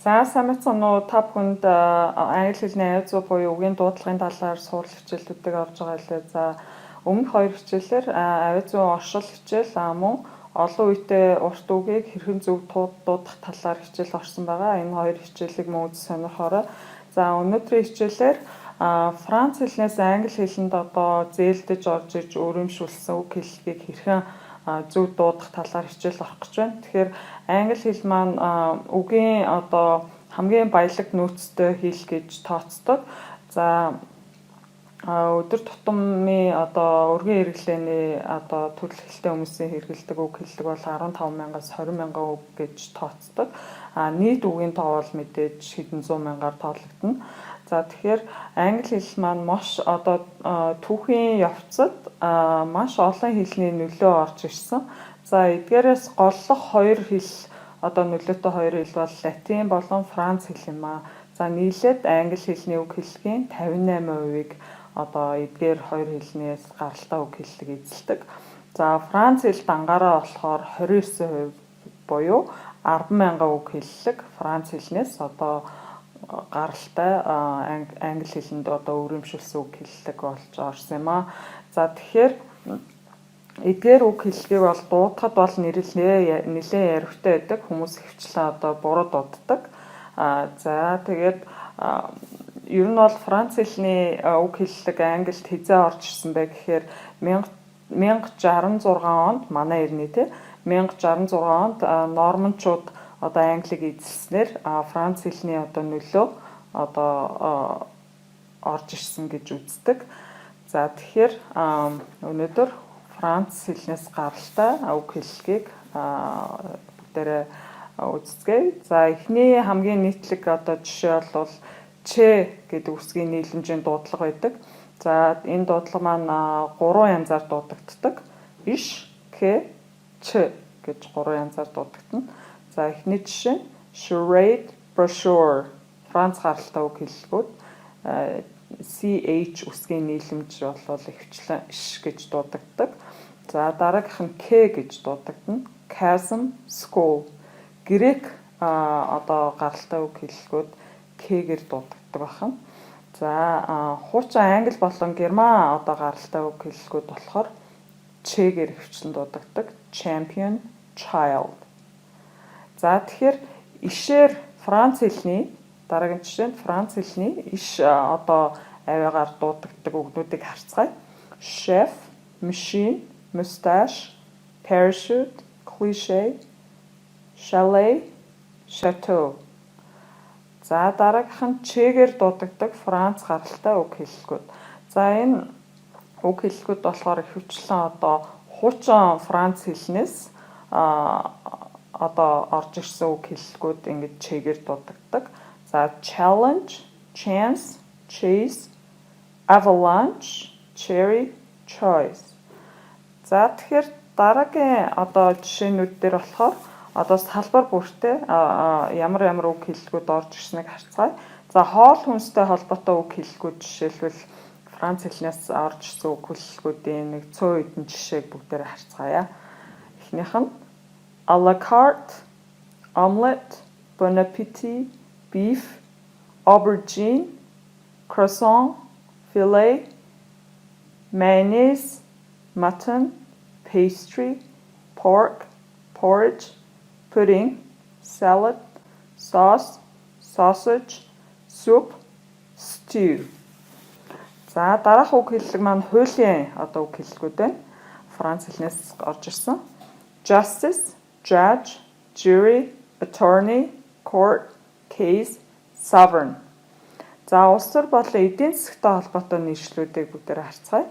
За сайн мэцэн уу та бүхэнд англи хэлний аюул зүй буюу үгийн дуудлагын талаар сурал хичээлүүдийг орж байгаа хэлээ. За өмнөх хоёр хичээлээр аюул зүй оршил хичээл мөн олон үедээ урт үгийг хэрхэн зөв дуудах талаар хичээл орсон байгаа. Энэ хоёр хичээлийг мөн үзэж сонирхорой. За өнөөдрийн хичээлээр Франц хэлнээс англи хэлэнд одоо зээлдэж орж иж өөрөмшүүлсэн үг хэллэгийг хэрхэн зөв дуудах талаар хичээл орох гэж байна. Тэгэхээр англи хэл маань үгийн одоо хамгийн баялаг нөөцтэй хэл гэж тооцдог. За өдөр тутмын одоо өргөн хэрэглээний одоо төрөл хэлтэй хүмүүсийн хэрэглэдэг үг хэллэг бол 15,000-аас 20,000 үг гэж тооцдог. Нийт үгийн тоо бол мэдээж хэдэн зуун мянгаар тоологдно. За тэгэхээр англи хэл маань маш одоо түүхийн явцад маш олон хэлний нөлөө орж ирсэн. За эдгээрээс голлох хоёр хэл одоо нөлөөтэй хоёр хэл бол латин болон франц хэл юм аа. За нийлээд англи хэлний үг хэллэгийн 58%-ийг одоо эдгээр хоёр хэлнээс гаралтай үг хэллэг эзэлдэг. За франц хэл дангаараа болохоор 29% буюу 10,000 үг хэллэг франц хэлнээс одоо гаралтай англи хэлэнд одоо өрөмшүүлсэн үг хэллэг болж орсон юм аа. За тэгэхээр эдгээр үг хэллэгийг бол дуудахад бол нэлээд яригтай байдаг. Хүмүүс хвчлэн одоо буруу дууддаг. За тэгээд ер нь бол франц хэлний үг хэллэг англид хизээ орж ирсэн бэ гэхээр 1066 онд манай эртний 1066 онд норманчууд одоо англиг эзэлснээр франц хэлний одоо нөлөө одоо орж ирсэн гэж үздэг. За тэгэхээр өнөөдөр франц хэлнээс гаралтай үг хэллэгийг бүгдээрээ үздэгэ. За эхний хамгийн нийтлэг одоо жишээ бол ч гэдэг үсгийн нийлэмжийн дуудлага байдаг. За энэ дуудлага маань 3 янзаар дуудагддаг. Иш, к, ч гэж 3 янзаар дуудагдана. За эхний жишээ нь charade, brochure. Франц гаралтай үг хэллэгүүд ch үсгийн нийлэмж бол ихвчлэн ш гэж дуудагддаг. За дараагийнх нь к гэж дуудагдана. chasm, school. Грек одоо гаралтай үг хэллэгүүд к-гэр дуудагддаг байна. За хуучин англи болон герман одоо гаралтай үг хэллэгүүд болохоор ч-гэр ихвчлэн дуудагддаг. champion, child. За тэгэхээр ишээр франц хэлний дараагийн жишээ нь франц хэлний иш одоо авиагаар дуудагддаг үгнүүдийг харцгаая. Chef, machine, mustache, parachute, cliché, chalet, chateau. За дараагийнх нь ч-гэр дуудагддаг франц гаралтай үг хэллэгүүд. За энэ үг хэллэгүүд болохоор ихэвчлэн одоо хуучин франц хэлнээс одоо орж ирсэн үг хэллэгүүд ингэж ч-гэр дуудагддаг. За challenge, chance, chase, avalanche, cherry, choice. За тэгэхээр дараагийн одоо жишээнүүд дээр болохоор одоо салбар бүртээ ямар үг хэллэгүүд орж ирснийг харцгаая. За хоол хүнстэй холбоотой үг хэллэгүүд жишээлбэл франц хэлнээс орж ирсэн үг хэллэгүүдийн нэг 100 хэдэн жишээг бүгдээрээ харцгаая. Эхнийх нь à la carte, omelette, bon appétit, beef, aubergine, croissant, filet, mayonnaise, mutton, pastry, pork, porridge, pudding, salad, sauce, sausage, soup, stew. За дараах үг хэллэг маань хуулийн одоо үг хэллэгүүд байна. Франц хэлнээс орж ирсэн. Justice, judge, jury, attorney, court, case, sovereign. За улс төр болон эдийн засгтай холбоотой нийслэлүүдийг бүгдээр харцгаая.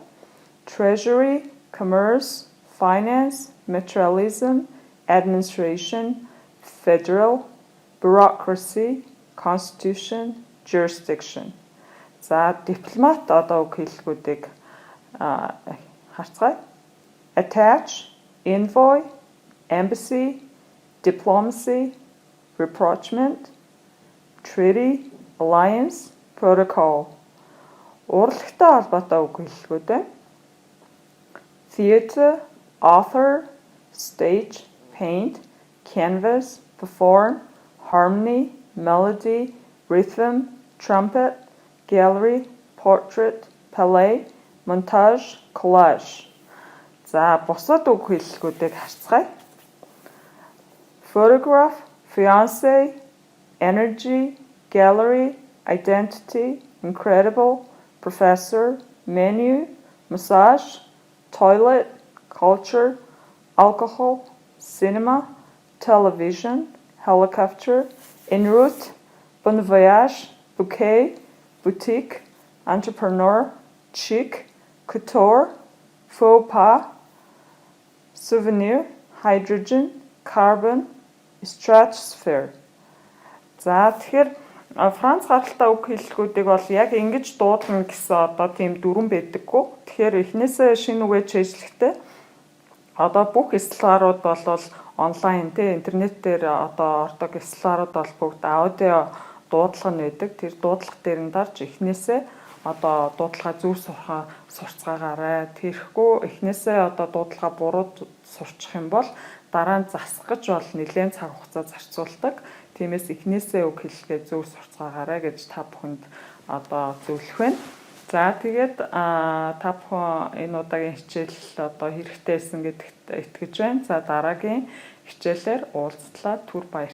Treasury, commerce, finance, materialism, administration, federal, bureaucracy, constitution, jurisdiction. За дипломат одоо үг хэллэгүүдийг харцгаая. Attach, envoy, embassy, diplomacy, rapprochement, treaty, alliance, protocol. Урлагтай холбоотой үг хэллэгүүд байна. Theatre, author, stage, paint, canvas, perform, harmony, melody, rhythm, trumpet, gallery, portrait, palette, montage, collage. За бусад үг хэллэгүүдийг харцгаая. Photograph, fiancé, energy, gallery, identity, incredible, professor, menu, massage, toilet, culture, alcohol, cinema, television, helicopter, en route, bon voyage, bouquet, boutique, entrepreneur, chic, couture, faux pas, souvenir, hydrogen, carbon, stratosphere. За тэгэхээр Франц гаралтай үг хэллэгүүдийг бол яг ингэж дуудлана гэсэн одоо тийм дүрэн байдаггүй. Тэгэхээр эхнээсээ шинэ үгээ чэйжлэхдээ одоо бүх эсларууд бол онлайн интернет дээр одоо ордог эсларууд бол бүгд аудио дуудлага нь байдаг. Тэр дуудлага дээр нь дарж эхнээсээ одоо дуудлага зөв сурцгаагаарай. Тэрхгүй эхнээсээ одоо дуудлага буруу сурчих юм бол дараа нь засах гэж бол нэлээд цаг хугацаа зарцуулдаг. Тиймээс эхнээсээ үг хэллэгээ зөв сурцгаагаарай гэж та бүхэнд одоо зөвлөх байна. За тэгээд та бүхэн энэ удаагийн хичээл одоо хэрэгтэй байсан гэдэгт итгэж байна. За дараагийн хичээлээр уулзлаа. Түр баяр.